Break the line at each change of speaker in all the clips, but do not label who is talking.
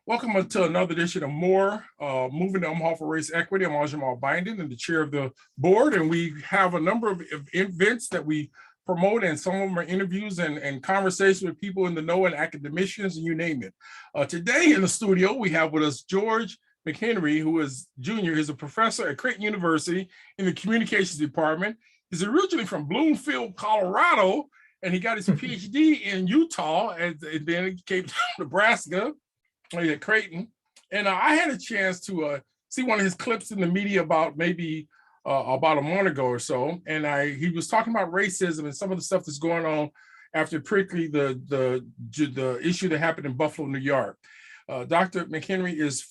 Welcome to another edition of More, Moving to Omaha for Race Equity. I'm A'Jamal Byndon and the chair of the board, and we have a number of events that we promote, and some of them are interviews and conversations with people in the know and academicians, and you name it. Today in the studio, we have with us George McHendry, who is junior. He's a professor at Creighton University in the communications department. He's originally from Bloomfield, Colorado, and he got his PhD in Utah, and then he came to Nebraska at Creighton. And I had a chance to see one of his clips in the media about maybe about a month ago or so. And he was talking about racism and some of the stuff that's going on after particularly the issue that happened in Buffalo, New York. Dr. McHendry is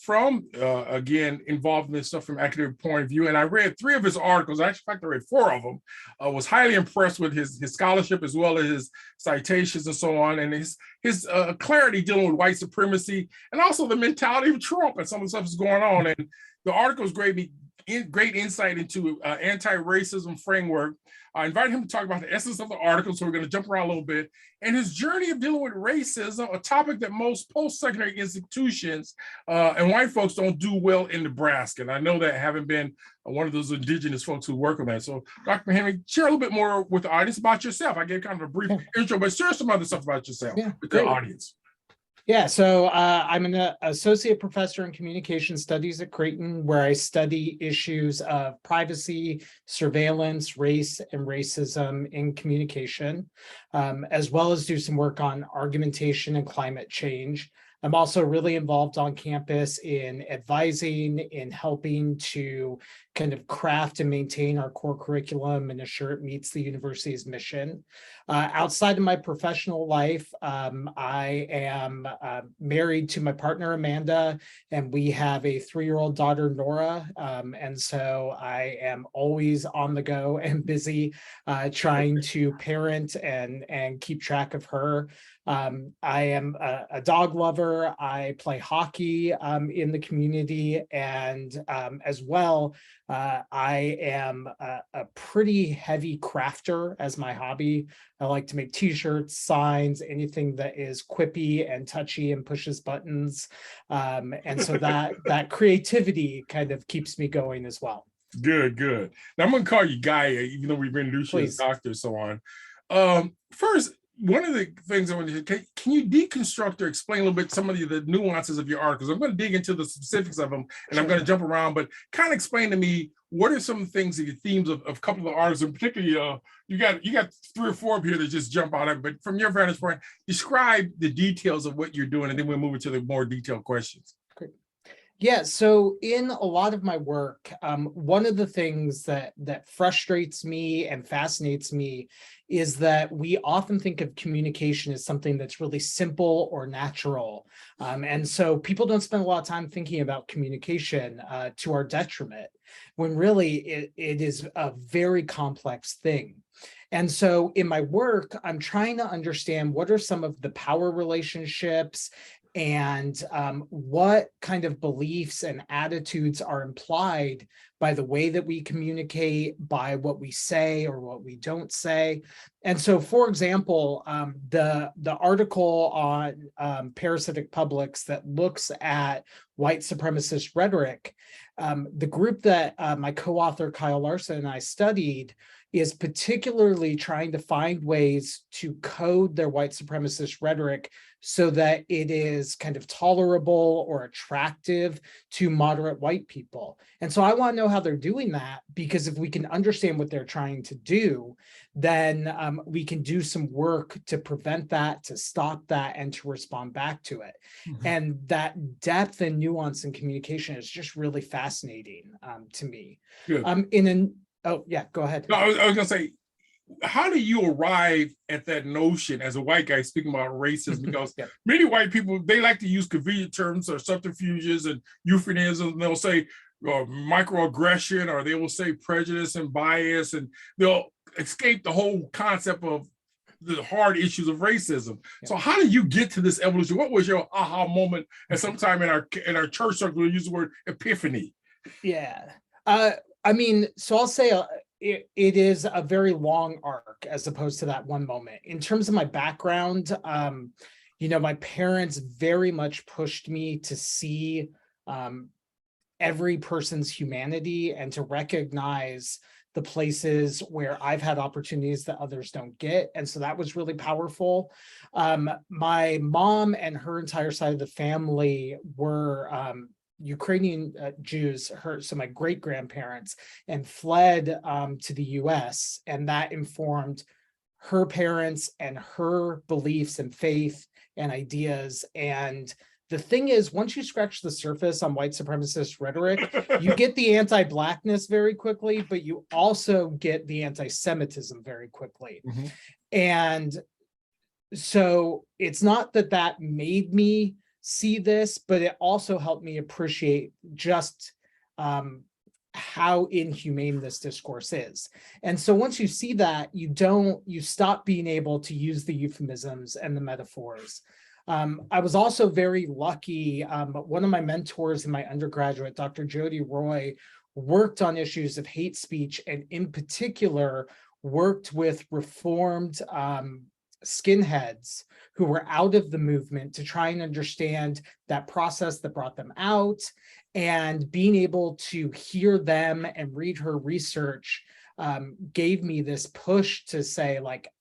again, involved in this stuff from an academic point of view. And I read 3 of his articles. Actually, in fact, I read 4 of them. I was highly impressed with his scholarship as well as his citations and so on, and his clarity dealing with white supremacy and also the mentality of Trump and some of the stuff that's going on. And the article is great insight into anti-racism framework. I invited him to talk about the essence of the article, so we're going to jump around a little bit, and his journey of dealing with racism, a topic that most post-secondary institutions and white folks don't do well in Nebraska. And I know that, having been one of those indigenous folks who work on that. So Dr. McHendry, share a little bit more with the audience about yourself. I gave kind of a brief intro, but share some other stuff about yourself with the audience.
Yeah, so I'm an associate professor in communication studies at Creighton, where I study issues of privacy, surveillance, race, and racism in communication, as well as do some work on argumentation and climate change. I'm also really involved on campus in advising, in helping to kind of craft and maintain our core curriculum and ensure it meets the university's mission. Outside of my professional life, I am married to my partner, Amanda, and we have a 3-year-old daughter, Nora. And so I am always on the go and busy trying to parent and keep track of her. I am a dog lover. I play hockey in the community, and as well, I am a pretty heavy crafter as my hobby. I like to make t-shirts, signs, anything that is quippy and touchy and pushes buttons. And so that creativity kind of keeps me going as well.
Good. Now I'm going to call you Guy, even though we've introduced you as doctor and so on. First, one of the things I want to do, can you deconstruct or explain a little bit some of the nuances of your articles? I'm going to dig into the specifics of them, and I'm going to jump around, but kind of explain to me what are some of the things, the themes of a couple of the articles, and particularly you got 3 or 4 up here that just jump out at it. But from your vantage point, describe the details of what you're doing, and then we'll move into the more detailed questions.
Great. Yeah, so in a lot of my work, one of the things that frustrates me and fascinates me is that we often think of communication as something that's really simple or natural. And so people don't spend a lot of time thinking about communication to our detriment, when really it is a very complex thing. And so in my work, I'm trying to understand what are some of the power relationships and what kind of beliefs and attitudes are implied by the way that we communicate, by what we say or what we don't say. And so, for example, the article on parasitic publics that looks at white supremacist rhetoric, the group that my co-author Kyle Larson and I studied is particularly trying to find ways to code their white supremacist rhetoric so that it is kind of tolerable or attractive to moderate white people. And so I want to know how they're doing that, because if we can understand what they're trying to do, then we can do some work to prevent that, to stop that, and to respond back to it. Mm-hmm. And that depth and nuance in communication is just really fascinating to me. Good. Oh, yeah, go ahead.
No, I was going to say, how do you arrive at that notion as a white guy speaking about racism? Because many white people, they like to use convenient terms or subterfuges and euphemisms, and they'll say microaggression, or they will say prejudice and bias, and they'll escape the whole concept of the hard issues of racism. Yeah. So how did you get to this evolution? What was your aha moment at some time in our church circle? We use the word epiphany.
Yeah. I mean, so I'll say it is a very long arc as opposed to that one moment. In terms of my background, My parents very much pushed me to see every person's humanity and to recognize the places where I've had opportunities that others don't get. And so that was really powerful. My mom and her entire side of the family were Ukrainian Jews, so my great-grandparents, and fled to the US. And that informed her parents and her beliefs and faith and ideas. And the thing is, once you scratch the surface on white supremacist rhetoric, you get the anti-Blackness very quickly, but you also get the anti-Semitism very quickly.
Mm-hmm.
And so it's not that that made me see this, but it also helped me appreciate just how inhumane this discourse is. And so once you see that, you stop being able to use the euphemisms and the metaphors. I was also very lucky. One of my mentors in my undergraduate, Dr. Jody Roy, worked on issues of hate speech, and in particular worked with reformed skinheads who were out of the movement to try and understand that process that brought them out. And being able to hear them and read her research gave me this push to say, like,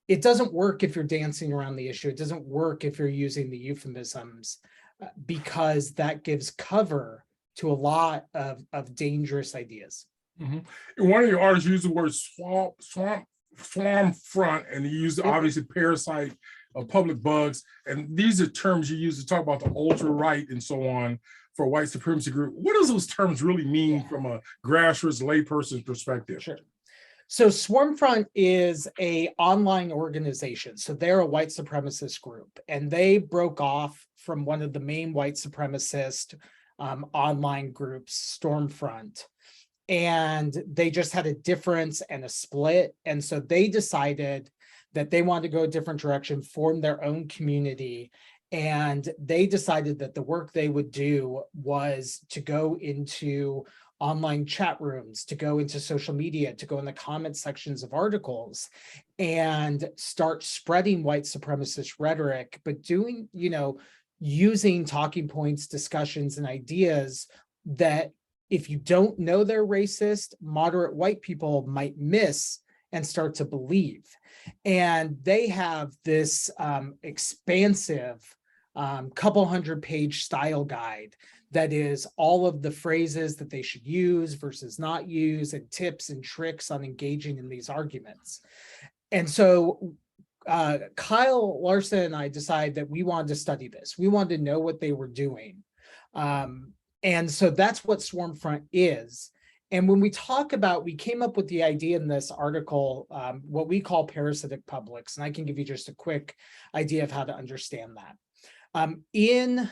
it doesn't work if you're dancing around the issue. It doesn't work if you're using the euphemisms, because that gives cover to a lot of dangerous ideas.
Mm-hmm. And one of your artists used the word Swarmfront, and you used obviously parasite, public bugs, and these are terms you use to talk about the ultra right and so on for a white supremacy group. What does those terms really mean from a grassroots layperson's perspective?
Sure. So Swarmfront is an online organization. So they're a white supremacist group, and they broke off from one of the main white supremacist online groups, Stormfront. And they just had a difference and a split. And so they decided that they wanted to go a different direction, form their own community. And they decided that the work they would do was to go into online chat rooms, to go into social media, to go in the comment sections of articles and start spreading white supremacist rhetoric, but doing, using talking points, discussions, and ideas that if you don't know they're racist, moderate white people might miss and start to believe. And they have this expansive couple 100-page style guide that is all of the phrases that they should use versus not use, and tips and tricks on engaging in these arguments. And so Kyle Larson and I decided that we wanted to study this. We wanted to know what they were doing. And so that's what Swarmfront is. And when we talk about, we came up with the idea in this article, what we call parasitic publics. And I can give you just a quick idea of how to understand that. In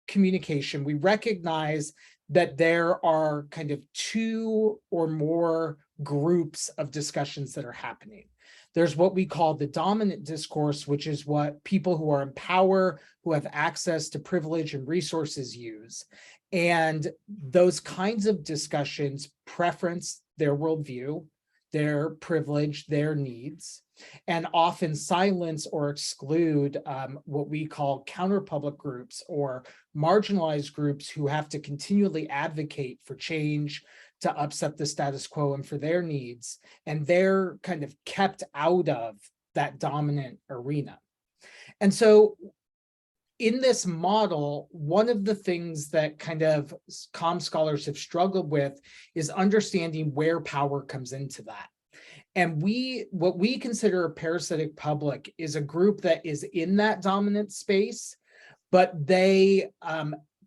communication, we recognize that there are kind of two or more groups of discussions that are happening. There's what we call the dominant discourse, which is what people who are in power, who have access to privilege and resources use. And those kinds of discussions preference their worldview, their privilege, their needs, and often silence or exclude what we call counterpublic groups or marginalized groups who have to continually advocate for change, to upset the status quo and for their needs. And they're kind of kept out of that dominant arena. And so in this model, one of the things that kind of comm scholars have struggled with is understanding where power comes into that. And what we consider a parasitic public is a group that is in that dominant space, but they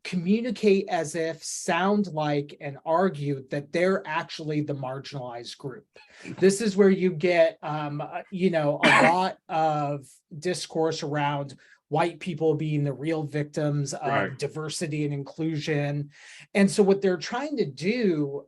communicate as if, sound like, and argue that they're actually the marginalized group. This is where you get, a lot of discourse around white people being the real victims of diversity and inclusion. And so what they're trying to do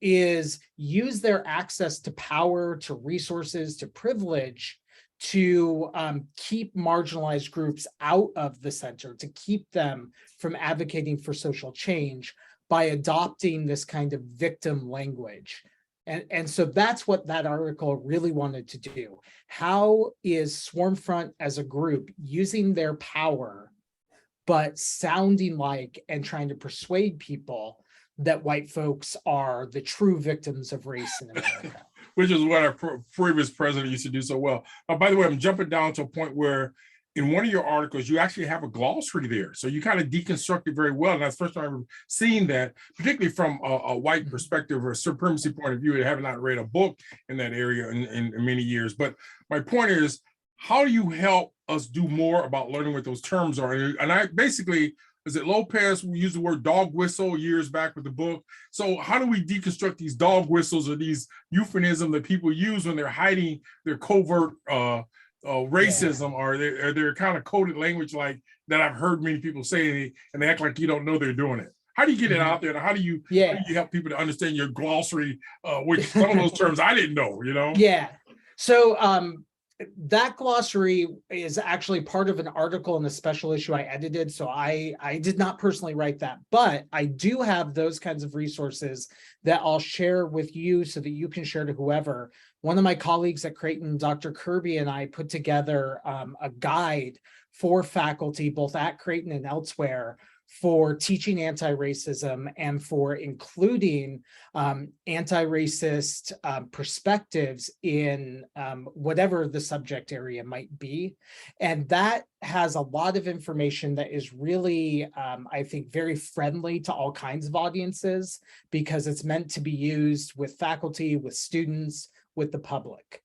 is use their access to power, to resources, to privilege to keep marginalized groups out of the center, to keep them from advocating for social change by adopting this kind of victim language. And so that's what that article really wanted to do. How is Swarmfront as a group using their power, but sounding like and trying to persuade people that white folks are the true victims of race in America?
Which is what our previous president used to do so well. By the way, I'm jumping down to a point where in one of your articles, you actually have a glossary there. So you kind of deconstruct it very well. And that's the first time I've seen that, particularly from a white perspective or a supremacy point of view. I have not read a book in that area in many years. But my point is, how do you help us do more about learning what those terms are? And I basically, is it Lopez who used the word dog whistle years back with the book? So how do we deconstruct these dog whistles or these euphemisms that people use when they're hiding their covert racism, or they're kind of coded language like that I've heard many people say, and they act like you don't know they're doing it? How do you get it out there? And how do you help people to understand your glossary, which some of those terms I didn't know, you know?
Yeah. So that glossary is actually part of an article in a special issue I edited. So I did not personally write that, but I do have those kinds of resources that I'll share with you so that you can share to whoever. One of my colleagues at Creighton, Dr. Kirby, and I put together a guide for faculty, both at Creighton and elsewhere, for teaching anti-racism and for including anti-racist perspectives in whatever the subject area might be. And that has a lot of information that is really, I think, very friendly to all kinds of audiences, because it's meant to be used with faculty, with students, with the public.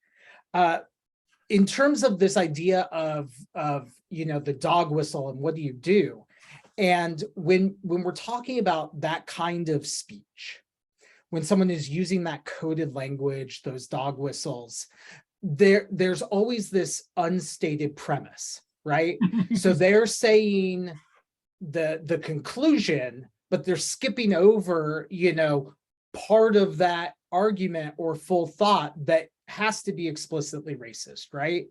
In terms of this idea of the dog whistle and what do you do? And when we're talking about that kind of speech, when someone is using that coded language, those dog whistles, there's always this unstated premise, right? So they're saying the conclusion, but they're skipping over, part of that argument or full thought that has to be explicitly racist, right?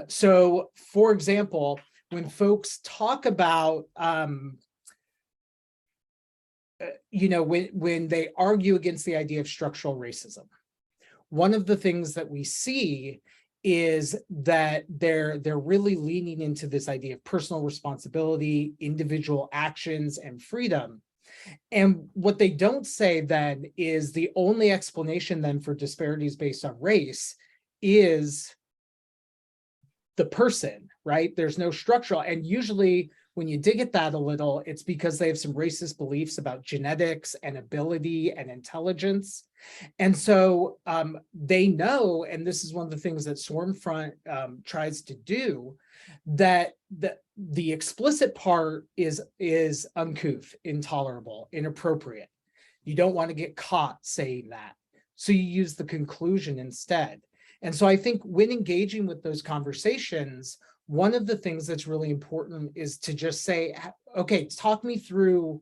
So, for example, when folks talk about, when they argue against the idea of structural racism, one of the things that we see is that they're really leaning into this idea of personal responsibility, individual actions, and freedom. And what they don't say then is the only explanation then for disparities based on race is the person, right? There's no structural. And usually when you dig at that a little, it's because they have some racist beliefs about genetics and ability and intelligence. And so they know, and this is one of the things that Swarmfront tries to do, that the explicit part is uncouth, intolerable, inappropriate. You don't want to get caught saying that. So you use the conclusion instead. And so I think when engaging with those conversations, one of the things that's really important is to just say, okay, talk me through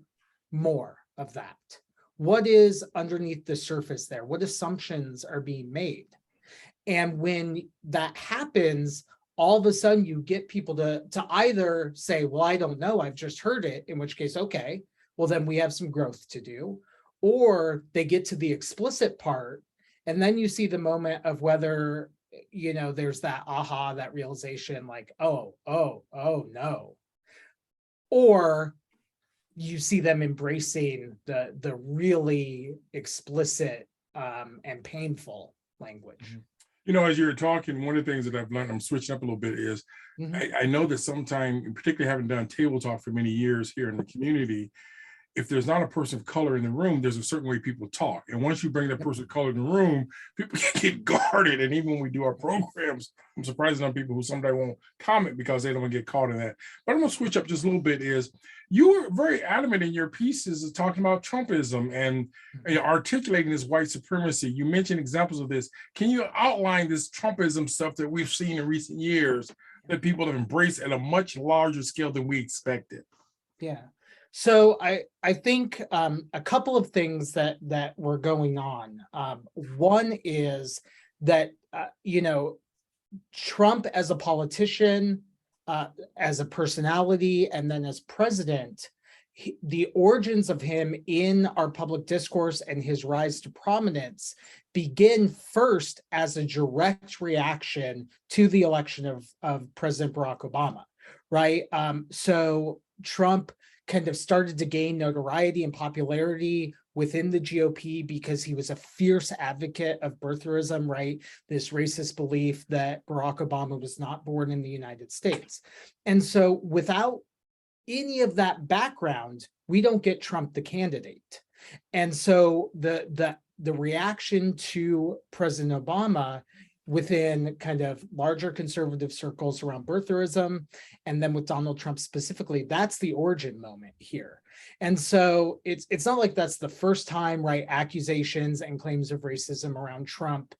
more of that. What is underneath the surface there? What assumptions are being made? And when that happens, all of a sudden you get people to either say, well, I don't know, I've just heard it, in which case, okay, well, then we have some growth to do. Or they get to the explicit part, and then you see the moment of whether, there's that aha, that realization, like, oh no. Or you see them embracing the really explicit and painful language.
As you're talking, one of the things that I've learned, I'm switching up a little bit, is I know that sometimes, particularly having done table talk for many years here in the community, if there's not a person of color in the room, there's a certain way people talk. And once you bring that person of color in the room, people get guarded. And even when we do our programs, I'm surprised on people who someday won't comment because they don't want to get caught in that. But I'm going to switch up just a little bit. Is you were very adamant in your pieces of talking about Trumpism and articulating this white supremacy. You mentioned examples of this. Can you outline this Trumpism stuff that we've seen in recent years that people have embraced at a much larger scale than we expected?
Yeah. So I think a couple of things that were going on. One is that, Trump as a politician, as a personality, and then as president, the origins of him in our public discourse and his rise to prominence begin first as a direct reaction to the election of President Barack Obama, right? So Trump kind of started to gain notoriety and popularity within the GOP because he was a fierce advocate of birtherism, right? This racist belief that Barack Obama was not born in the United States. And so without any of that background, we don't get Trump the candidate. And so the reaction to President Obama within kind of larger conservative circles around birtherism, and then with Donald Trump specifically, that's the origin moment here. And so it's not like that's the first time, right, accusations and claims of racism around Trump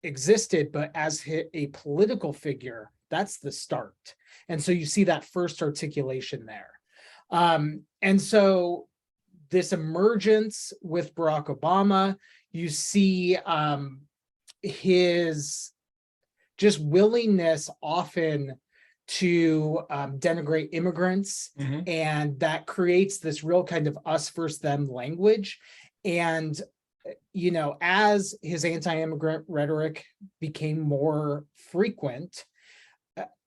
existed, but as a political figure, that's the start. And so you see that first articulation there. And so this emergence with Barack Obama, you see his just willingness often to denigrate immigrants, and that creates this real kind of us versus them language. And you know, as his anti-immigrant rhetoric became more frequent,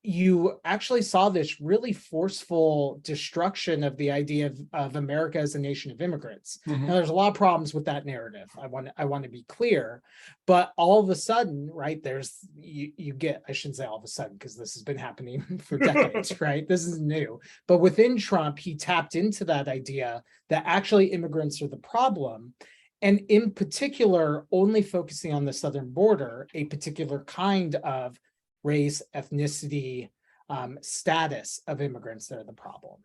you actually saw this really forceful destruction of the idea of America as a nation of immigrants. Now, there's a lot of problems with that narrative. I want to be clear, but all of a sudden, right, there's you get, I shouldn't say all of a sudden, because this has been happening for decades, right? This is new. But within Trump, he tapped into that idea that actually immigrants are the problem. And in particular, only focusing on the southern border, a particular kind of race, ethnicity, status of immigrants that are the problem.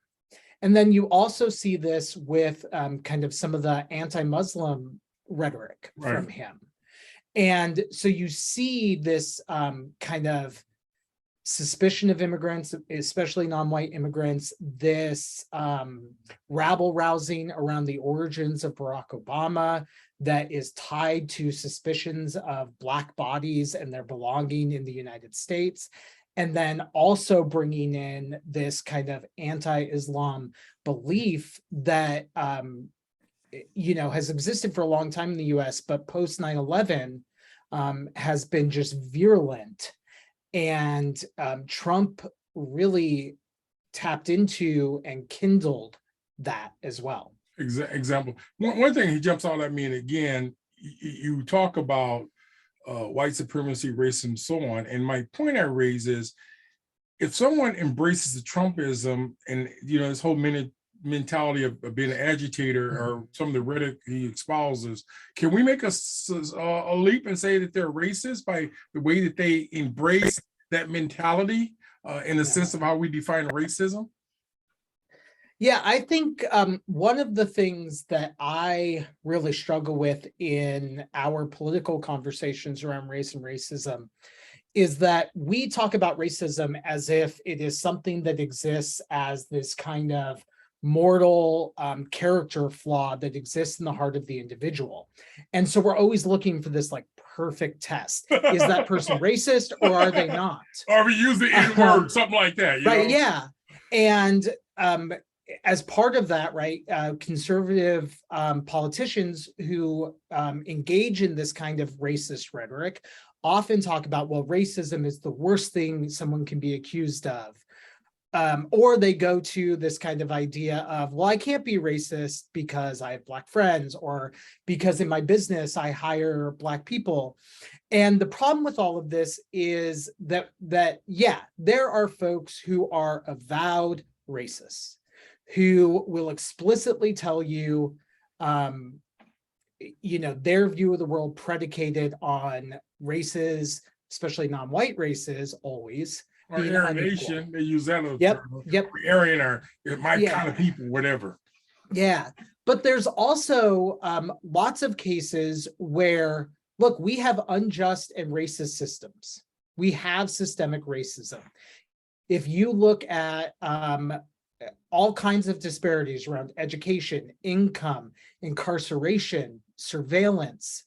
And then you also see this with kind of some of the anti-Muslim rhetoric from him. And so you see this kind of suspicion of immigrants, especially non-white immigrants, this rabble-rousing around the origins of Barack Obama that is tied to suspicions of Black bodies and their belonging in the United States. And then also bringing in this kind of anti-Islam belief that, you know, has existed for a long time in the US, but post 9/11 has been just virulent. And Trump really tapped into and kindled that as well.
Example. One thing he jumps out at me, and again, you talk about white supremacy, racism, so on. And my point I raise is, if someone embraces the Trumpism and, you know, this whole mentality of being an agitator, or some of the rhetoric he espouses, can we make a leap and say that they're racist by the way that they embrace that mentality in the sense of how we define racism?
Yeah, I think one of the things that I really struggle with in our political conversations around race and racism is that we talk about racism as if it is something that exists as this kind of mortal character flaw that exists in the heart of the individual. And so we're always looking for this like perfect test. Is that person racist or are they not?
Or we use the N-word, something like that. You
right,
know?
yeah. And as part of that, right, conservative politicians who engage in this kind of racist rhetoric often talk about, well, racism is the worst thing someone can be accused of. Or they go to this kind of idea of, well, I can't be racist because I have Black friends, or because in my business I hire Black people. And the problem with all of this is that yeah, there are folks who are avowed racists, who will explicitly tell you, you know, their view of the world predicated on races, especially non-white races, always.
Or Aryanation, they use that.
Yep.
Aryan, or my kind of people, whatever.
Yeah, but there's also lots of cases where, look, we have unjust and racist systems. We have systemic racism. If you look at all kinds of disparities around education, income, incarceration, surveillance,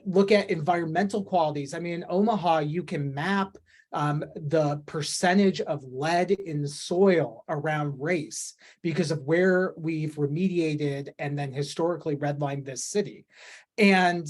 look at environmental qualities. I mean, in Omaha, you can map the percentage of lead in the soil around race because of where we've remediated and then historically redlined this city. And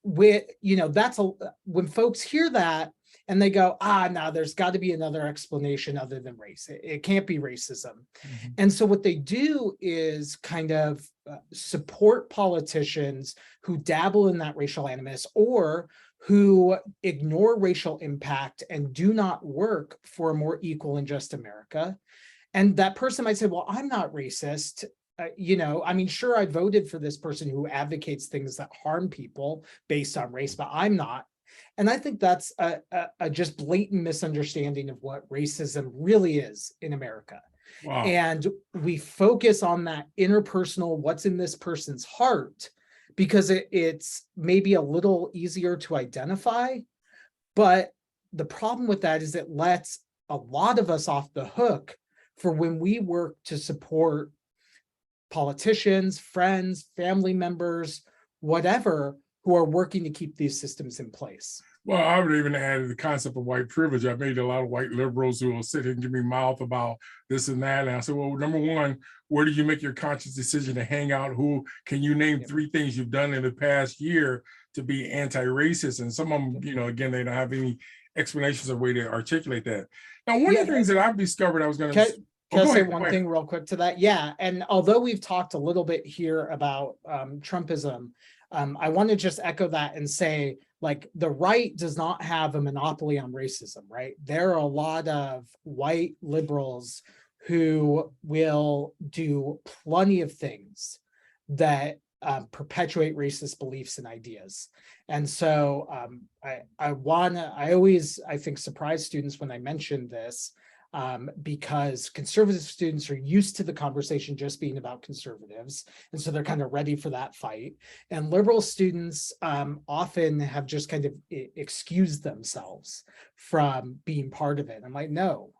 that's when folks hear that and they go, no, there's got to be another explanation other than race. It can't be racism. Mm-hmm. And so what they do is kind of support politicians who dabble in that racial animus or who ignore racial impact and do not work for a more equal and just America. And that person might say, well, I'm not racist. Sure, I voted for this person who advocates things that harm people based on race, but I'm not. And I think that's a just blatant misunderstanding of what racism really is in America. Wow. And we focus on that interpersonal, what's in this person's heart, because it's maybe a little easier to identify. But the problem with that is it lets a lot of us off the hook for when we work to support politicians, friends, family members, whatever, who are working to keep these systems in place.
Well, I would even add the concept of white privilege. I've made a lot of white liberals who will sit here and give me mouth about this and that. And I said, well, number one, where do you make your conscious decision to hang out? Who can you name 3 things you've done in the past year to be anti-racist? And some of them, again, they don't have any explanations or way to articulate that. Now, one of the things that I've discovered, I was going to...
Can I say one thing real quick to that? Yeah, and although we've talked a little bit here about Trumpism, I want to just echo that and say, like, the right does not have a monopoly on racism, right? There are a lot of white liberals who will do plenty of things that perpetuate racist beliefs and ideas. And so I always think surprise students when I mention this, because conservative students are used to the conversation just being about conservatives. And so they're kind of ready for that fight. And liberal students often have just kind of excused themselves from being part of it. I'm like, no.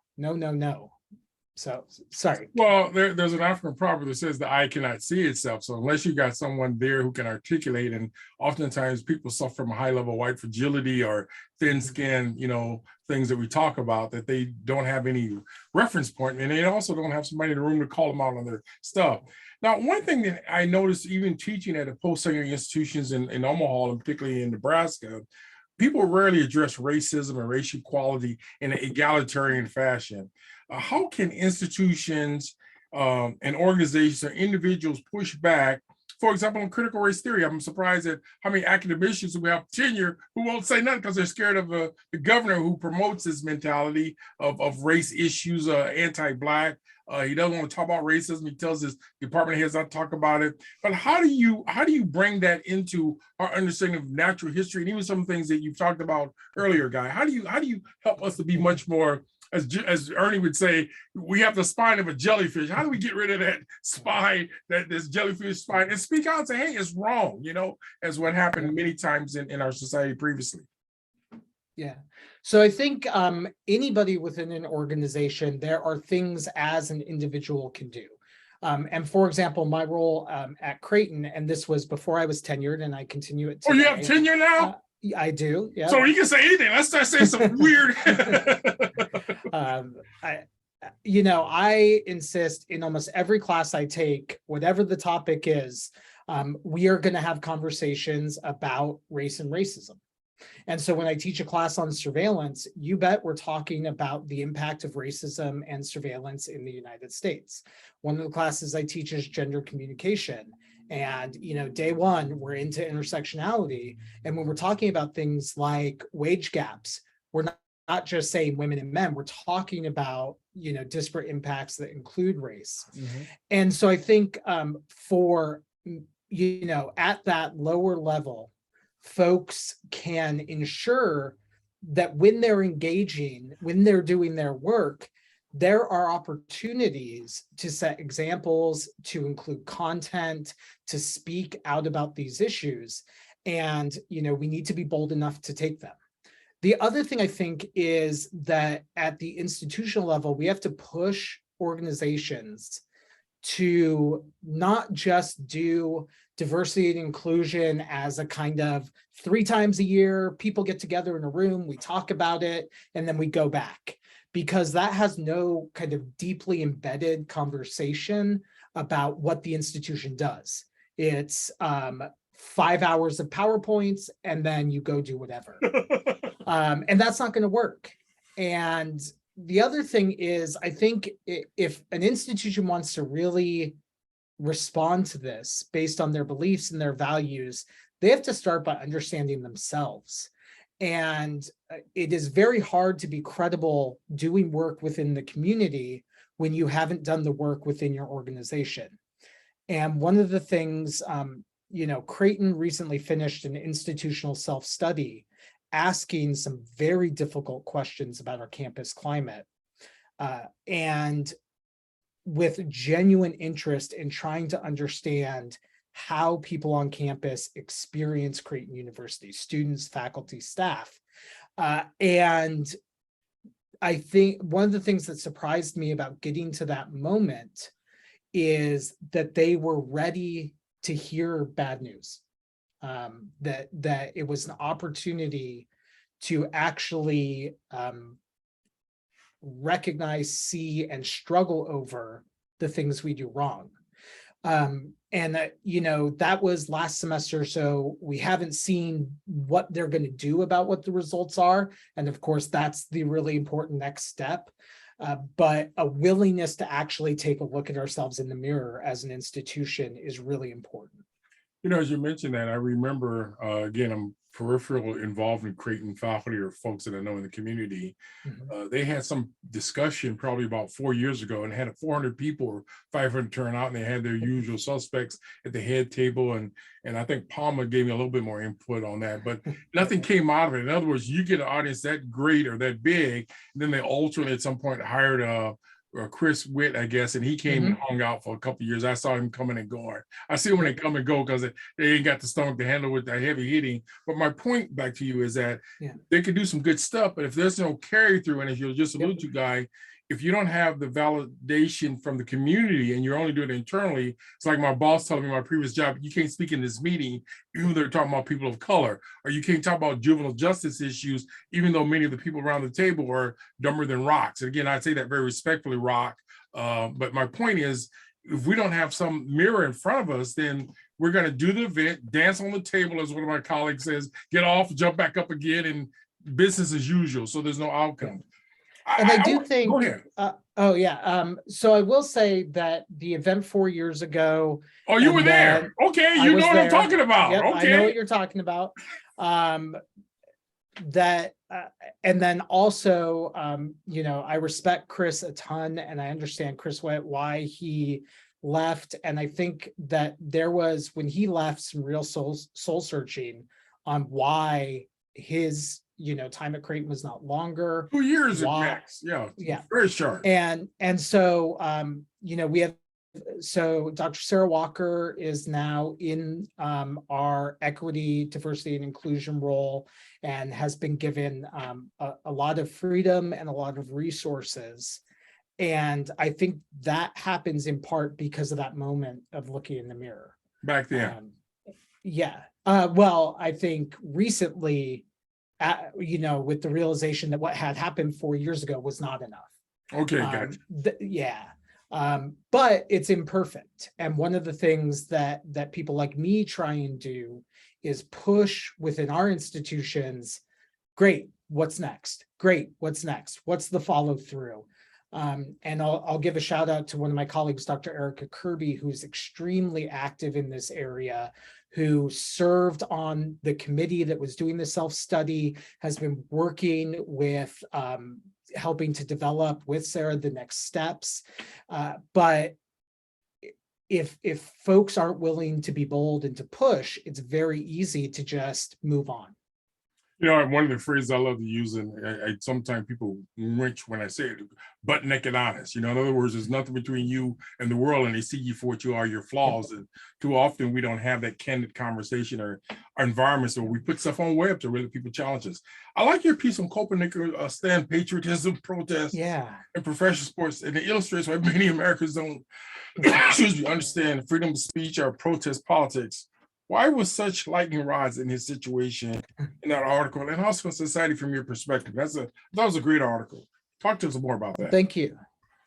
So, sorry.
Well, there's an African proverb that says the eye cannot see itself. So unless you got someone there who can articulate, and oftentimes people suffer from a high level of white fragility or thin skin, things that we talk about, that they don't have any reference point, and they also don't have somebody in the room to call them out on their stuff. Now, one thing that I noticed even teaching at the post-secondary institutions in Omaha, and particularly in Nebraska, people rarely address racism and racial equality in an egalitarian fashion. How can institutions and organizations or individuals push back? For example, in critical race theory, I'm surprised at how many academicians we have tenure who won't say nothing because they're scared of the governor who promotes this mentality of race issues, anti-Black. He doesn't want to talk about racism. He tells his department heads not to talk about it. But how do you bring that into our understanding of natural history and even some things that you've talked about earlier, Guy? How do you help us to be much more, as Ernie would say, we have the spine of a jellyfish. How do we get rid of that spine, this jellyfish spine, and speak out and say, hey, it's wrong, as what happened many times in our society previously?
Yeah. So I think anybody within an organization, there are things as an individual can do. And for example, my role at Creighton, and this was before I was tenured, and I continue it today.
Oh, you have tenure now?
I do, yeah.
So you can say anything. Let's start saying some weird.
I insist in almost every class I take, whatever the topic is, we are going to have conversations about race and racism. And so when I teach a class on surveillance, you bet we're talking about the impact of racism and surveillance in the United States. One of the classes I teach is gender communication. And, day one, we're into intersectionality. And when we're talking about things like wage gaps, we're not just saying women and men, we're talking about, disparate impacts that include race. Mm-hmm. And so I think for, at that lower level, folks can ensure that when they're engaging, when they're doing their work, there are opportunities to set examples, to include content, to speak out about these issues. And, we need to be bold enough to take them. The other thing I think is that at the institutional level, we have to push organizations to not just do diversity and inclusion as a kind of 3 times a year, people get together in a room, we talk about it, and then we go back, because that has no kind of deeply embedded conversation about what the institution does. It's 5 hours of PowerPoints, and then you go do whatever. And that's not going to work. And the other thing is, I think if an institution wants to really respond to this based on their beliefs and their values, they have to start by understanding themselves. And it is very hard to be credible doing work within the community when you haven't done the work within your organization. And one of the things, Creighton recently finished an institutional self-study asking some very difficult questions about our campus climate. And with genuine interest in trying to understand how people on campus experience Creighton University, students, faculty, staff. And I think one of the things that surprised me about getting to that moment is that they were ready to hear bad news, that it was an opportunity to actually recognize, see, and struggle over the things we do wrong. And that was last semester, so we haven't seen what they're going to do about what the results are. And of course, that's the really important next step. But a willingness to actually take a look at ourselves in the mirror as an institution is really important.
As you mentioned that, I remember, again, I'm peripheral involved in Creighton faculty or folks that I know in the community. They had some discussion probably about 4 years ago and had 400 people or 500 turn out, and they had their usual suspects at the head table. And I think Palma gave me a little bit more input on that, but nothing came out of it. In other words, you get an audience that great or that big, and then they ultimately at some point hired Chris Witt, I guess, and he came and hung out for a couple of years. I saw him coming and going. I see when they come and go because they ain't got the stomach to handle with that heavy hitting. But my point back to you is that they could do some good stuff, but if there's no carry through, and as you just alluded to, Guy, if you don't have the validation from the community and you're only doing it internally, it's like my boss telling me in my previous job, you can't speak in this meeting, even though they're talking about people of color, or you can't talk about juvenile justice issues, even though many of the people around the table are dumber than rocks. And again, I say that very respectfully, Rock. But my point is, if we don't have some mirror in front of us, then we're going to do the event, dance on the table, as one of my colleagues says, get off, jump back up again, and business as usual. So there's no outcome.
And I do think,
go ahead.
So I will say that the event 4 years ago.
Oh, you were there. Okay, you know what I'm talking about.
Yep,
okay.
I know what you're talking about. And then also, I respect Chris a ton, and I understand Chris why he left. And I think that there was, when he left, some real soul searching on why his time at Creighton was not longer.
2 years at max. Yeah. Very sharp.
And so we have, so Dr. Sarah Walker is now in our equity, diversity, and inclusion role, and has been given a lot of freedom and a lot of resources. And I think that happens in part because of that moment of looking in the mirror.
Back then.
Well, I think recently, with the realization that what had happened 4 years ago was not enough.
Okay, gotcha.
But it's imperfect. And one of the things that people like me try and do is push within our institutions. Great, what's next? Great, what's next? What's the follow through? And I'll give a shout out to one of my colleagues, Dr. Erica Kirby, who's extremely active in this area, who served on the committee that was doing the self-study, has been working with helping to develop with Sarah the next steps. But if folks aren't willing to be bold and to push, it's very easy to just move on.
One of the phrases I love to use, and sometimes people wrench when I say it, butt naked honest. In other words, there's nothing between you and the world, and they see you for what you are, your flaws. And too often we don't have that candid conversation or environments where we put stuff on web to really people challenge us. I like your piece on Copernican stand patriotism, protest,
Yeah.
and professional sports, and it illustrates why many Americans don't understand freedom of speech or protest politics. Why was such lightning rods in his situation in that article, and also in society from your perspective? That was a great article. Talk to us more about that.
Thank you.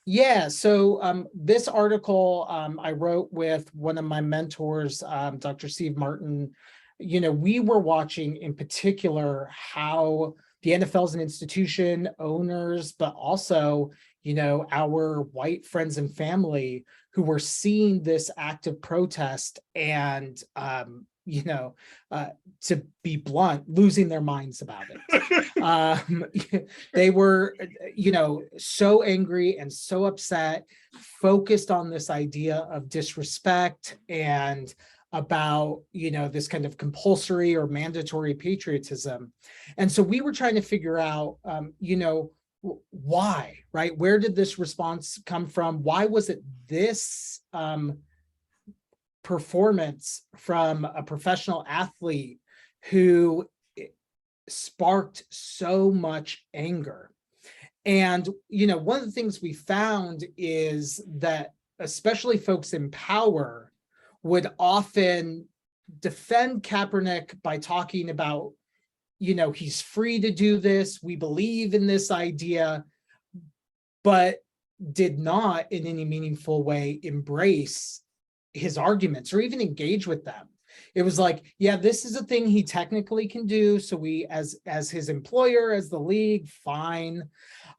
Yeah, so this article I wrote with one of my mentors, Dr. Steve Martin. We were watching in particular how the NFL is an institution, owners, but also, our white friends and family who were seeing this act of protest and, to be blunt, losing their minds about it. They were, so angry and so upset, focused on this idea of disrespect and about, this kind of compulsory or mandatory patriotism. And so we were trying to figure out, why, right? Where did this response come from? Why was it this performance from a professional athlete who sparked so much anger? And, one of the things we found is that especially folks in power would often defend Kaepernick by talking about, he's free to do this, we believe in this idea, but did not in any meaningful way embrace his arguments or even engage with them. It was like, yeah, this is a thing he technically can do. So we, as his employer, as the league, fine.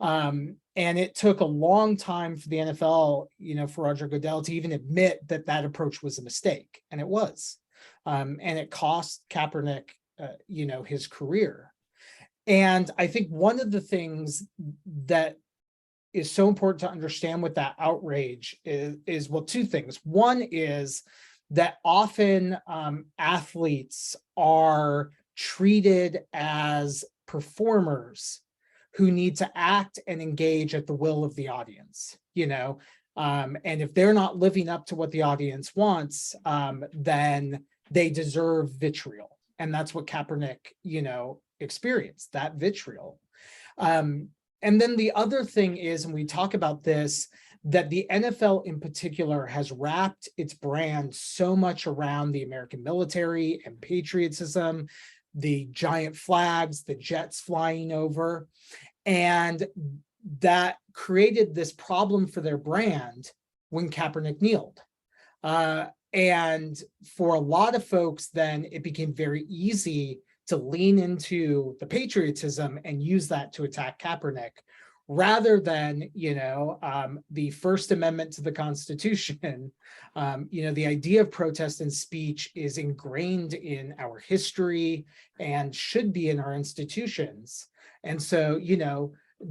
And it took a long time for the NFL, for Roger Goodell to even admit that approach was a mistake, and it was. And it cost Kaepernick, his career. And I think one of the things that is so important to understand with that outrage is well, two things. One is that often athletes are treated as performers who need to act and engage at the will of the audience, and if they're not living up to what the audience wants, then they deserve vitriol. And that's what Kaepernick, experienced, that vitriol. And then the other thing is, and we talk about this, that the NFL in particular has wrapped its brand so much around the American military and patriotism, the giant flags, the jets flying over, and that created this problem for their brand when Kaepernick kneeled. And for a lot of folks, then it became very easy to lean into the patriotism and use that to attack Kaepernick, rather than, the First Amendment to the Constitution. The idea of protest and speech is ingrained in our history and should be in our institutions. And so,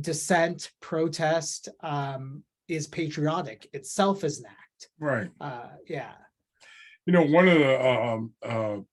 dissent, protest is patriotic itself as an act.
Right.
Yeah.
One of the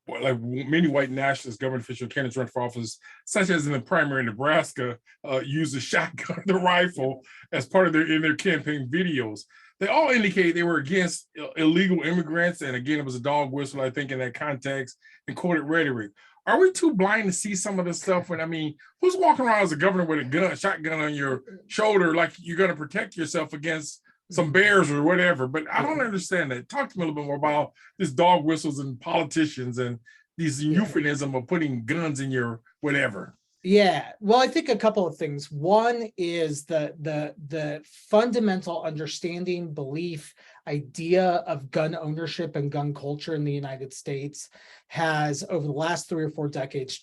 like many white nationalist government official candidates run for office, such as in the primary in Nebraska, use the shotgun, the rifle as part of their campaign videos. They all indicate they were against illegal immigrants, and again, it was a dog whistle, I think, in that context, and quoted rhetoric. Are we too blind to see some of this stuff? Who's walking around as a governor with a shotgun on your shoulder, like you're going to protect yourself against some bears or whatever? But I don't understand that. Talk to me a little bit more about this dog whistles and politicians and these euphemism of putting guns in your whatever.
Yeah, well, I think a couple of things. One is the fundamental understanding, belief, idea of gun ownership and gun culture in the United States has, over the last 3 or 4 decades,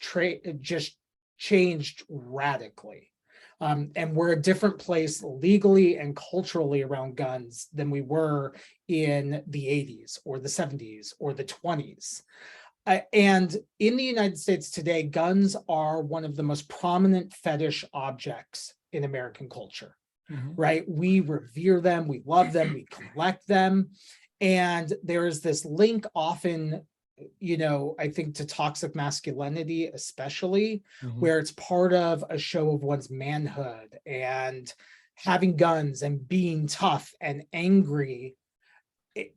just changed radically. And we're a different place legally and culturally around guns than we were in the 80s or the 70s or the 20s. And in the United States today, guns are one of the most prominent fetish objects in American culture, right? We revere them, we love them, we collect them. And there is this link often I think to toxic masculinity, especially
Mhm.
where it's part of a show of one's manhood and having guns and being tough and angry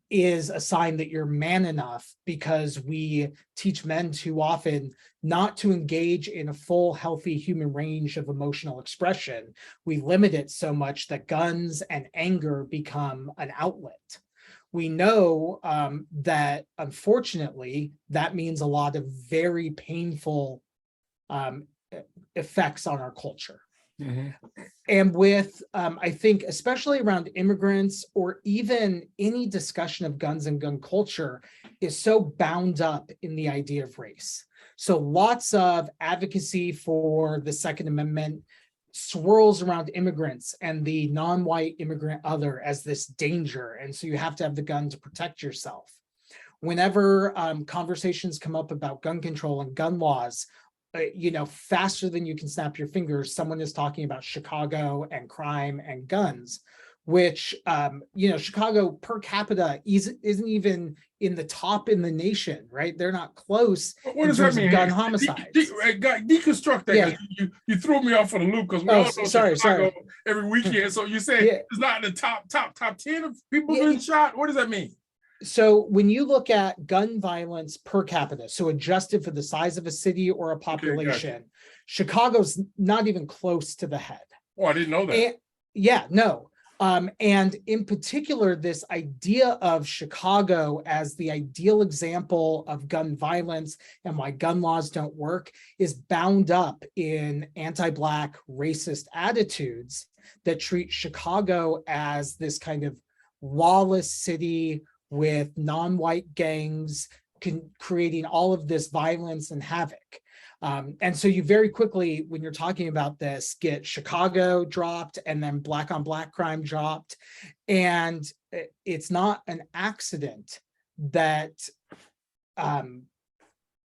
is a sign that you're man enough, because we teach men too often not to engage in a full, healthy human range of emotional expression. We limit it so much that guns and anger become an outlet. We know that unfortunately, that means a lot of very painful effects on our culture.
Mhm.
And with, I think, especially around immigrants, or even any discussion of guns and gun culture, is so bound up in the idea of race. So lots of advocacy for the Second Amendment swirls around immigrants and the non-white immigrant other as this danger. And so you have to have the gun to protect yourself. Whenever conversations come up about gun control and gun laws, faster than you can snap your fingers, someone is talking about Chicago and crime and guns, which, Chicago per capita isn't even in the top in the nation, right? They're not close
What
in
does that
terms of
mean?
gun homicides.
Deconstruct that.
Yeah.
'Cause you threw me off for the loop, because we
Oh,
all know
sorry.
Chicago every weekend. So you said
Yeah.
it's not in the top 10 of people
Yeah.
being shot. What does that mean?
So when you look at gun violence per capita, so adjusted for the size of a city or a
Okay, gotcha.
population, Chicago's not even close to the head.
Oh, I didn't know that.
And, yeah, no. And in particular, this idea of Chicago as the ideal example of gun violence and why gun laws don't work is bound up in anti-Black racist attitudes that treat Chicago as this kind of lawless city with non-white gangs creating all of this violence and havoc. And so you very quickly, when you're talking about this, get Chicago dropped and then Black on Black crime dropped. And it's not an accident that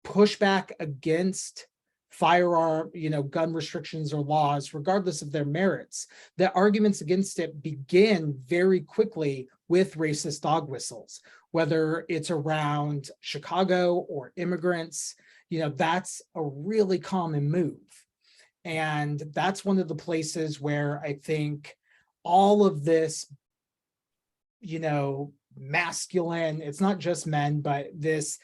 pushback against firearm, gun restrictions or laws, regardless of their merits, the arguments against it begin very quickly with racist dog whistles, whether it's around Chicago or immigrants. That's a really common move. And that's one of the places where I think all of this, masculine, it's not just men, but this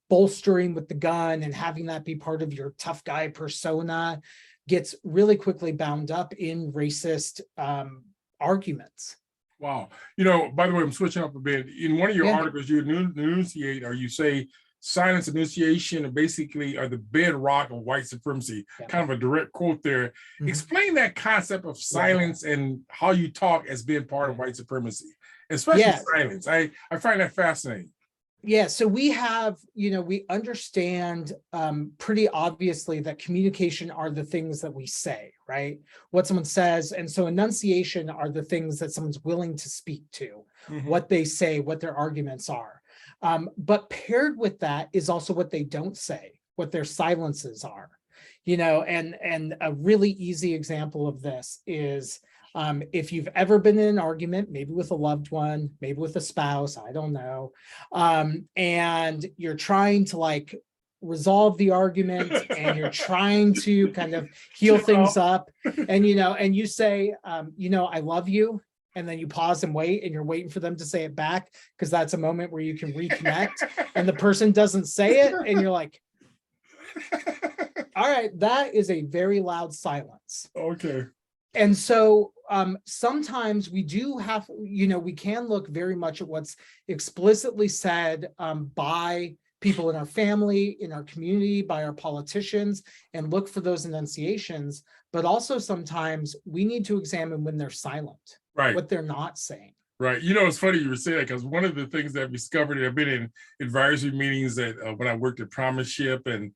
bolstering with the gun and having that be part of your tough guy persona gets really quickly bound up in racist arguments.
Wow. By the way, I'm switching up a bit. In one of your articles, you enunciate, or you say, silence, enunciation, and basically are the bedrock of white supremacy. Kind of a direct quote there. Explain that concept of silence and how you talk as being part of white supremacy, especially silence. I find that fascinating.
Yeah, so we have, we understand pretty obviously that communication are the things that we say, right? What someone says. And so enunciation are the things that someone's willing to speak to, what they say, what their arguments are. But paired with that is also what they don't say, what their silences are, and a really easy example of this is if you've ever been in an argument, maybe with a loved one, maybe with a spouse, I don't know, and you're trying to resolve the argument and you're trying to kind of heal things up, and you say, I love you. And then you pause and wait, and you're waiting for them to say it back, because that's a moment where you can reconnect, and the person doesn't say it, and you're like, all right, that is a very loud silence.
Okay.
And so sometimes we do have, we can look very much at what's explicitly said by people in our family, in our community, by our politicians, and look for those enunciations. But also sometimes we need to examine when they're silent, what they're not saying.
Right. It's funny you were saying that, because one of the things that I've discovered, I've been in advisory meetings that when I worked at Promise Ship and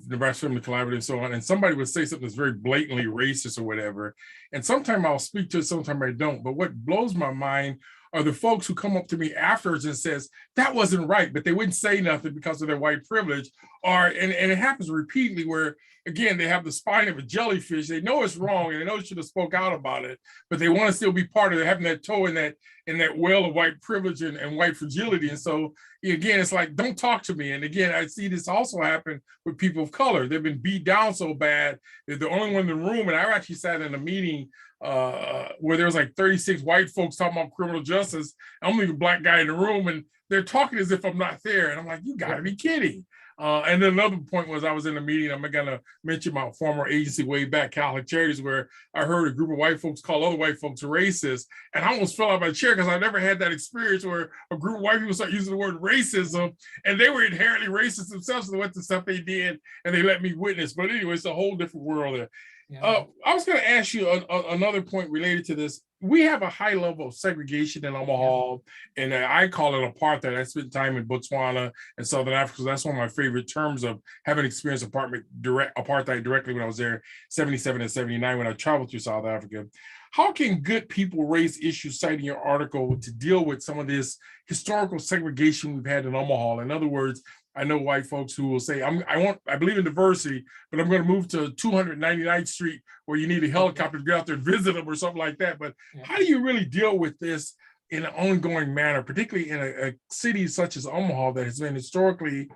Nebraska Collaborative and so on, and somebody would say something that's very blatantly racist or whatever, and sometimes I'll speak to it, sometimes I don't. But what blows my mind are the folks who come up to me afterwards and says that wasn't right, but they wouldn't say nothing because of their white privilege, and it happens repeatedly where again, they have the spine of a jellyfish. They know it's wrong and they know they should have spoke out about it, but they want to still be part of it, having that toe in that well of white privilege and white fragility. And so again, it's like, don't talk to me. And again, I see this also happen with people of color. They've been beat down so bad, they're the only one in the room. And I actually sat in a meeting where there was like 36 white folks talking about criminal justice. I'm the only black guy in the room, and they're talking as if I'm not there. And I'm like, you gotta be kidding. And then another point was I was in a meeting, I'm gonna mention my former agency way back, Catholic Charities, where I heard a group of white folks call other white folks racist. And I almost fell out of my chair because I never had that experience where a group of white people start using the word racism and they were inherently racist themselves to what the stuff they did and they let me witness. But anyway, it's a whole different world there. Yeah. I was going to ask you another point related to this. We have a high level of segregation in Omaha, and I call it apartheid. I spent time in Botswana and Southern Africa. So that's one of my favorite terms of having experienced apartheid directly when I was there, 77 and 79, when I traveled through South Africa. How can good people raise issues, citing your article, to deal with some of this historical segregation we've had in Omaha? In other words, I know white folks who will say, I believe in diversity, but I'm going to move to 299th Street where you need a helicopter to get out there and visit them or something like that. But how do you really deal with this in an ongoing manner, particularly in a city such as Omaha that has been historically,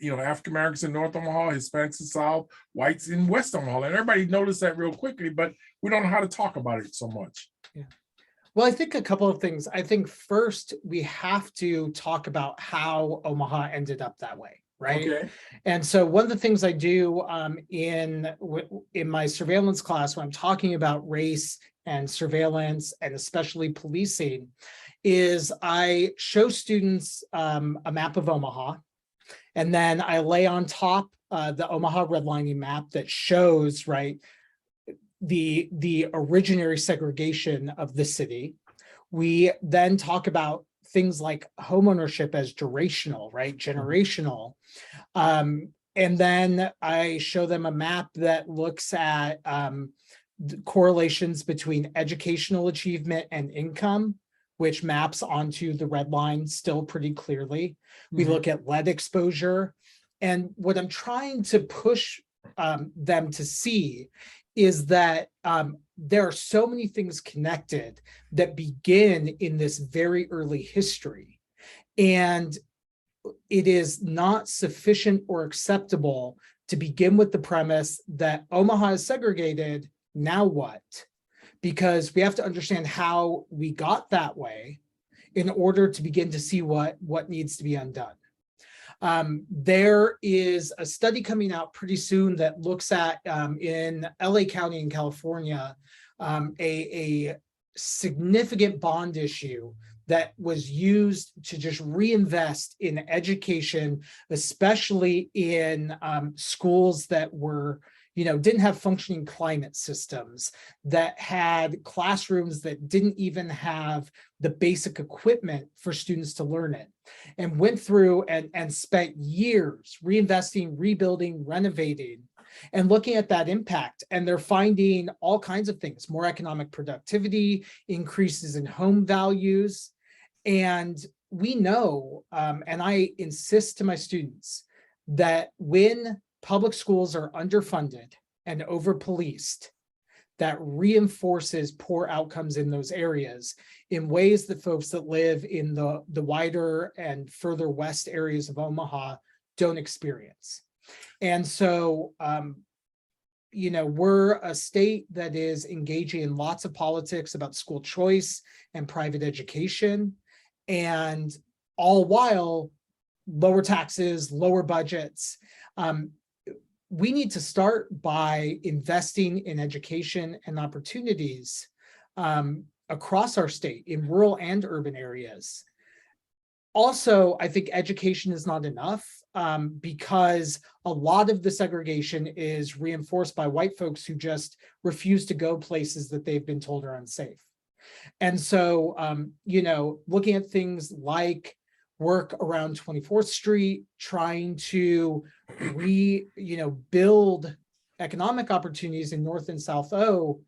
African Americans in North Omaha, Hispanics in South, whites in West Omaha, and everybody noticed that real quickly, but we don't know how to talk about it so much.
Yeah. Well, I think a couple of things. I think first we have to talk about how Omaha ended up that way, right? Okay. And so one of the things I do in my surveillance class when I'm talking about race and surveillance and especially policing is I show students a map of Omaha, and then I lay on top the Omaha redlining map that shows, right, the originary segregation of the city. We then talk about things like homeownership as durational, right, generational. And then I show them a map that looks at correlations between educational achievement and income, which maps onto the red line still pretty clearly. We look at lead exposure. And what I'm trying to push them to see is that there are so many things connected that begin in this very early history. And it is not sufficient or acceptable to begin with the premise that Omaha is segregated, now what? Because we have to understand how we got that way in order to begin to see what needs to be undone. There is a study coming out pretty soon that looks at, in LA County in California, a significant bond issue that was used to just reinvest in education, especially in schools that were, didn't have functioning climate systems, that had classrooms that didn't even have the basic equipment for students to learn it, and went through and spent years reinvesting, rebuilding, renovating, and looking at that impact. And they're finding all kinds of things: more economic productivity, increases in home values. And we know, and I insist to my students, that when public schools are underfunded and over-policed, that reinforces poor outcomes in those areas in ways that folks that live in the wider and further west areas of Omaha don't experience. And so, we're a state that is engaging in lots of politics about school choice and private education, and all while lower taxes, lower budgets. We need to start by investing in education and opportunities across our state in rural and urban areas. Also, I think education is not enough because a lot of the segregation is reinforced by white folks who just refuse to go places that they've been told are unsafe. And so, looking at things like work around 24th Street, trying to build economic opportunities in North and South O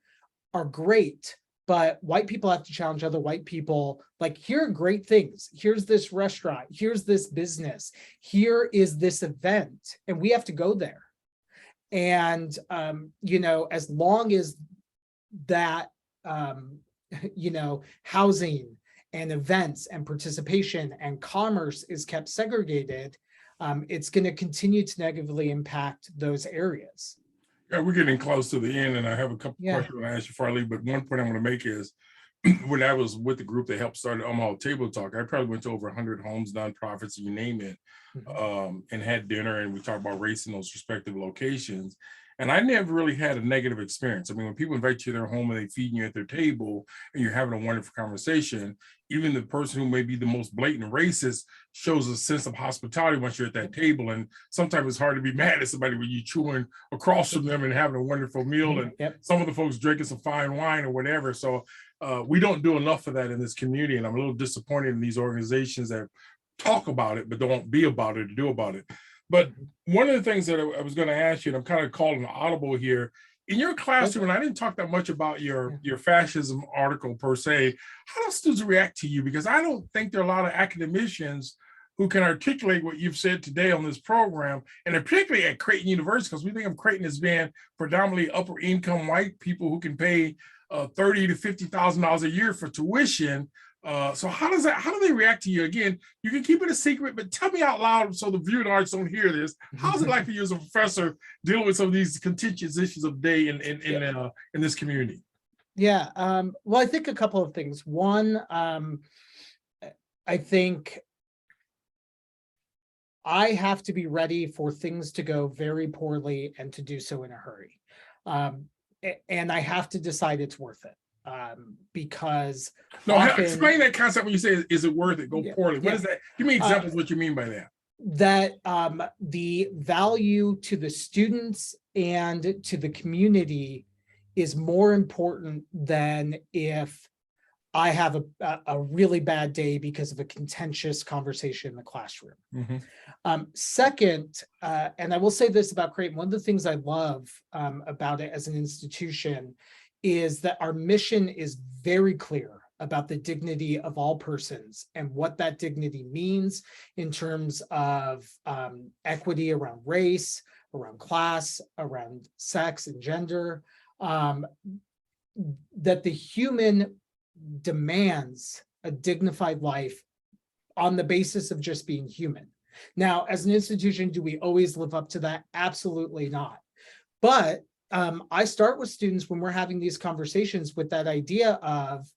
are great, but white people have to challenge other white people. Like, here are great things. Here's this restaurant. Here's this business. Here is this event, and we have to go there. And, as long as that, housing and events and participation and commerce is kept segregated, it's going to continue to negatively impact those areas.
Yeah, we're getting close to the end, and I have a couple questions I ask you before I leave. But one point I want to make is, when I was with the group that helped start Omaha Table Talk, I probably went to over 100 homes, nonprofits, you name it, and had dinner, and we talked about race in those respective locations. And I never really had a negative experience. I mean, when people invite you to their home and they feed you at their table and you're having a wonderful conversation, even the person who may be the most blatant racist shows a sense of hospitality once you're at that table. And sometimes it's hard to be mad at somebody when you're chewing across from them and having a wonderful meal, and some of the folks drinking some fine wine or whatever. So we don't do enough of that in this community. And I'm a little disappointed in these organizations that talk about it, but don't be about it or do about it. But one of the things that I was going to ask you, and I'm kind of calling an audible here, in your classroom, and I didn't talk that much about your fascism article per se, how do students react to you? Because I don't think there are a lot of academicians who can articulate what you've said today on this program, and particularly at Creighton University, because we think of Creighton as being predominantly upper income white people who can pay $30,000 to $50,000 a year for tuition. So how do they react to you? Again, you can keep it a secret, but tell me out loud so the viewing audience don't hear this. How's it like for you as a professor dealing with some of these contentious issues of the day in this community?
Yeah, well, I think a couple of things. One, I think I have to be ready for things to go very poorly and to do so in a hurry. And I have to decide it's worth it. Because
explain that concept when you say, is it worth it? Go poorly. What is that? Give me examples of what you mean by that.
That the value to the students and to the community is more important than if I have a really bad day because of a contentious conversation in the classroom. Second, and I will say this about Creighton, one of the things I love about it as an institution is that our mission is very clear about the dignity of all persons and what that dignity means in terms of equity around race, around class, around sex and gender, that the human demands a dignified life on the basis of just being human. Now, as an institution, do we always live up to that? Absolutely not. But I start with students when we're having these conversations with that idea of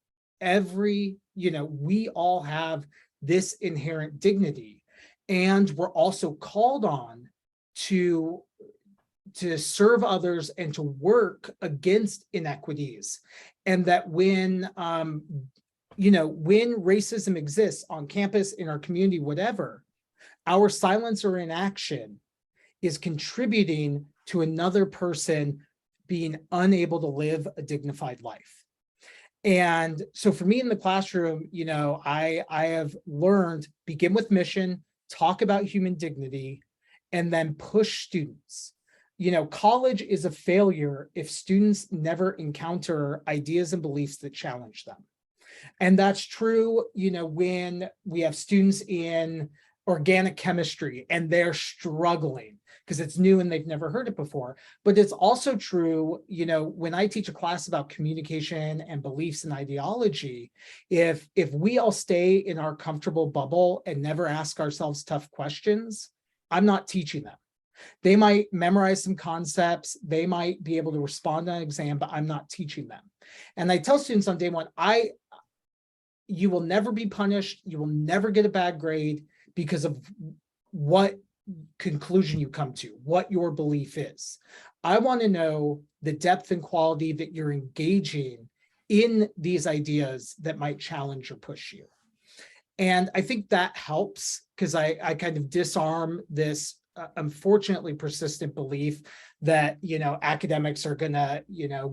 we all have this inherent dignity, and we're also called on to serve others and to work against inequities. And that when racism exists on campus, in our community, whatever, our silence or inaction is contributing to another person being unable to live a dignified life. And so for me in the classroom, I have learned, begin with mission, talk about human dignity, and then push students. College is a failure if students never encounter ideas and beliefs that challenge them. And that's true, when we have students in organic chemistry and they're struggling because it's new and they've never heard it before. But it's also true, when I teach a class about communication and beliefs and ideology, if we all stay in our comfortable bubble and never ask ourselves tough questions, I'm not teaching them. They might memorize some concepts, they might be able to respond on an exam, but I'm not teaching them. And I tell students on day one, you will never be punished, you will never get a bad grade because of what conclusion you come to, what your belief is. I want to know the depth and quality that you're engaging in these ideas that might challenge or push you. And I think that helps because I kind of disarm this unfortunately persistent belief that, academics are gonna,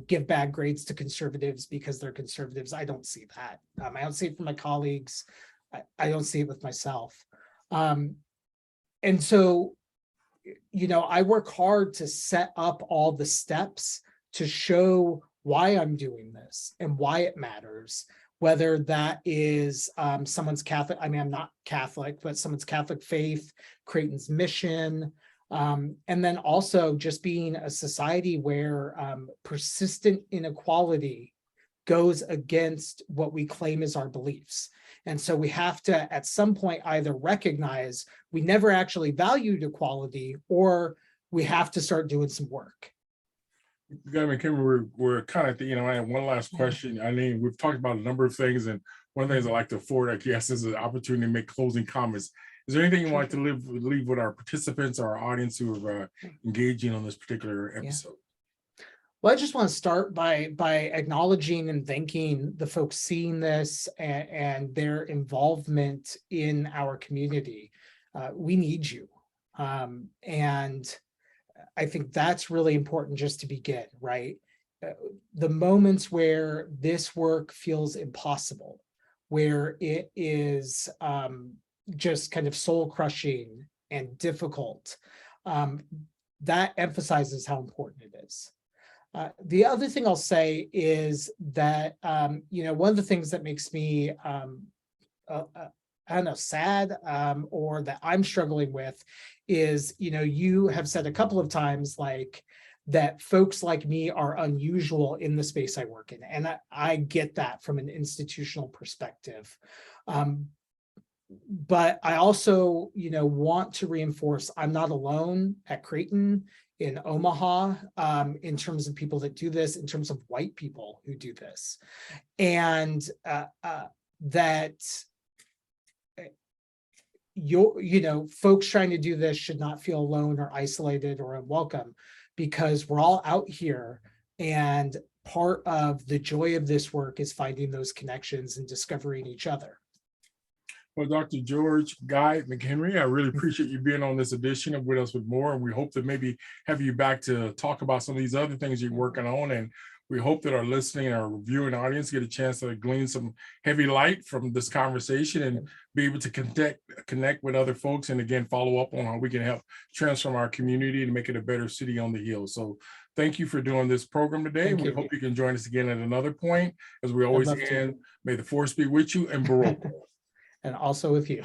give bad grades to conservatives because they're conservatives. I don't see that. I don't see it from my colleagues. I don't see it with myself. And so, I work hard to set up all the steps to show why I'm doing this and why it matters, whether that is someone's Catholic, I'm not Catholic, but someone's Catholic faith, Creighton's mission, And then also just being a society where persistent inequality goes against what we claim as our beliefs. And so we have to, at some point, either recognize we never actually valued equality, or we have to start doing some work.
Dr. McHendry, we're kind of, I have one last question. I mean, we've talked about a number of things, and one of the things I like to afford, I guess, is an opportunity to make closing comments. Is there anything you want to leave with our participants, our audience who are engaging on this particular episode?
Well, I just want to start by acknowledging and thanking the folks seeing this and their involvement in our community. We need you. And I think that's really important just to begin, right? The moments where this work feels impossible, where it is just kind of soul crushing and difficult, that emphasizes how important it is. The other thing I'll say is that, one of the things that makes me, I don't know, sad, or that I'm struggling with is, you have said a couple of times, like, that folks like me are unusual in the space I work in. And I get that from an institutional perspective. But I also, want to reinforce I'm not alone at Creighton, in Omaha, in terms of people that do this, in terms of white people who do this. And that folks trying to do this should not feel alone or isolated or unwelcome, because we're all out here, and part of the joy of this work is finding those connections and discovering each other.
Well, Dr. George Guy McHendry, I really appreciate you being on this edition and with us with more. And we hope to maybe have you back to talk about some of these other things you're working on. And we hope that our listening and our viewing audience get a chance to glean some heavy light from this conversation and be able to connect with other folks. And again, follow up on how we can help transform our community and make it a better city on the hill. So thank you for doing this program today. We hope you can join us again at another point. As we always end, may the force be with you and Baroque.
And also with you.